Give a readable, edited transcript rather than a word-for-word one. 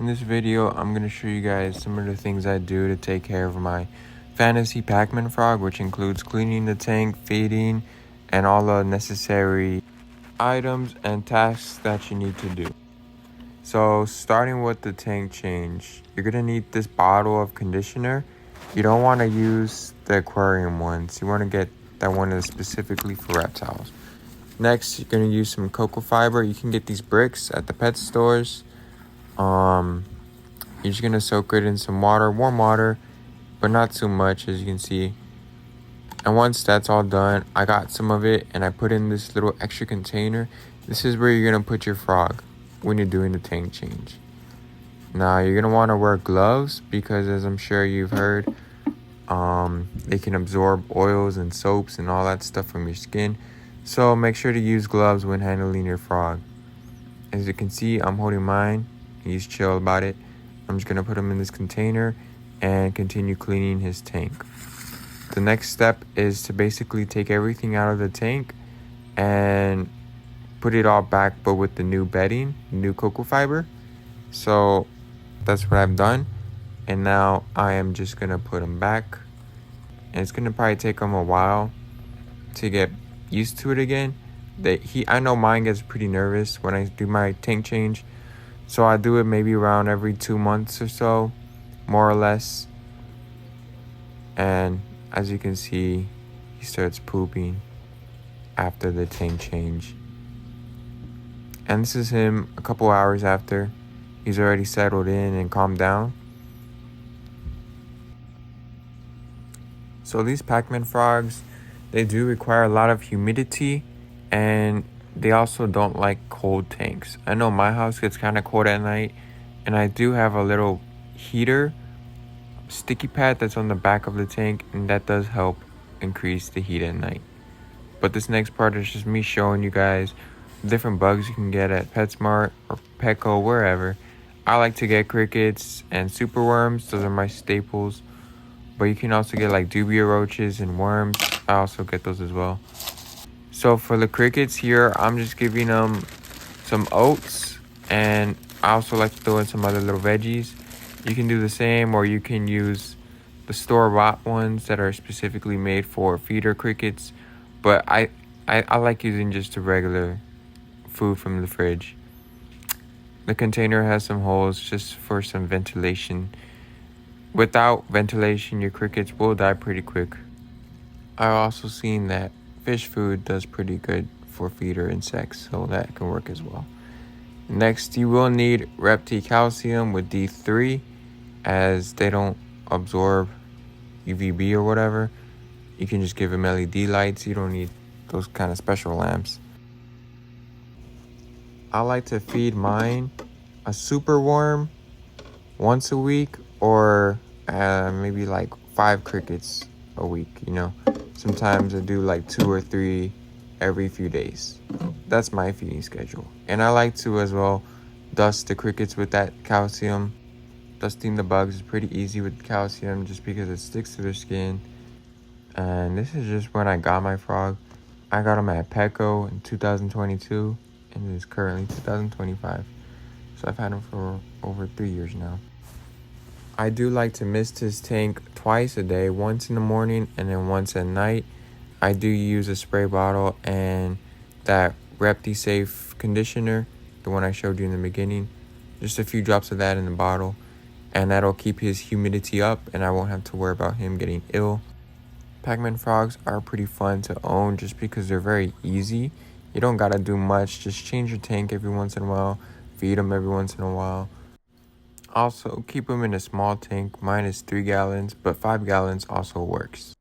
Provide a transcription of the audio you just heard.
In this video, I'm going to show you guys some of the things I do to take care of my fantasy pacman frog, which includes cleaning the tank, feeding, and all the necessary items and tasks that you need to do. So starting with the tank change, you're going to need this bottle of conditioner. You don't want to use the aquarium ones. You want to get that one that's specifically for reptiles. Next, you're going to use some cocoa fiber. You can get these bricks at the pet stores. You're just going to soak it in some water, warm water, but not too much, as you can see. And once that's all done, I got some of it and I put in this little extra container. This is where you're going to put your frog when you're doing the tank change. Now, you're going to want to wear gloves because, as I'm sure you've heard, they can absorb oils and soaps and all that stuff from your skin. So make sure to use gloves when handling your frog. As you can see, I'm holding mine. He's chill about it. I'm just going to put him in this container and continue cleaning his tank. The next step is to basically take everything out of the tank and put it all back, but with the new bedding, new cocoa fiber. So that's what I've done. And now I am just going to put him back. And it's going to probably take him a while to get used to it again. I know mine gets pretty nervous when I do my tank change. So I do it maybe around every 2 months or so, more or less. And as you can see, he starts pooping after the tank change. And this is him a couple hours after. He's already settled in and calmed down. So these pacman frogs, they do require a lot of humidity, and they also don't like cold tanks. I know my house gets kind of cold at night, and I do have a little heater sticky pad that's on the back of the tank, and that does help increase the heat at night. But this next part is just me showing you guys different bugs you can get at PetSmart or Petco, wherever. I like to get crickets and superworms. Those are my staples. But you can also get like dubia roaches and worms. I also get those as well. So for the crickets here, I'm just giving them some oats, and I also like to throw in some other little veggies. You can do the same, or you can use the store-bought ones that are specifically made for feeder crickets. But I like using just the regular food from the fridge. The container has some holes just for some ventilation. Without ventilation, your crickets will die pretty quick. I've also seen that fish food does pretty good for feeder insects, so that can work as well. Next, you will need Repti calcium with D3, as they don't absorb UVB or whatever. You can just give them LED lights. You don't need those kind of special lamps. I like to feed mine a super worm once a week, or maybe like 5 crickets a week, you know. Sometimes I do like 2 or 3 every few days. That's my feeding schedule. And I like to as well dust the crickets with that calcium. Dusting the bugs is pretty easy with calcium just because it sticks to their skin. And this is just when I got my frog. I got him at Petco in 2022, and it is currently 2025. So I've had him for over 3 years now. I do like to mist his tank twice a day, once in the morning and then once at night. I do use a spray bottle and that Repti Safe conditioner, the one I showed you in the beginning. Just a few drops of that in the bottle, and that'll keep his humidity up, and I won't have to worry about him getting ill. Pacman frogs are pretty fun to own just because they're very easy. You don't gotta do much. Just change your tank every once in a while, feed them every once in a while. Also, keep them in a small tank. Mine is 3 gallons, but 5 gallons also works.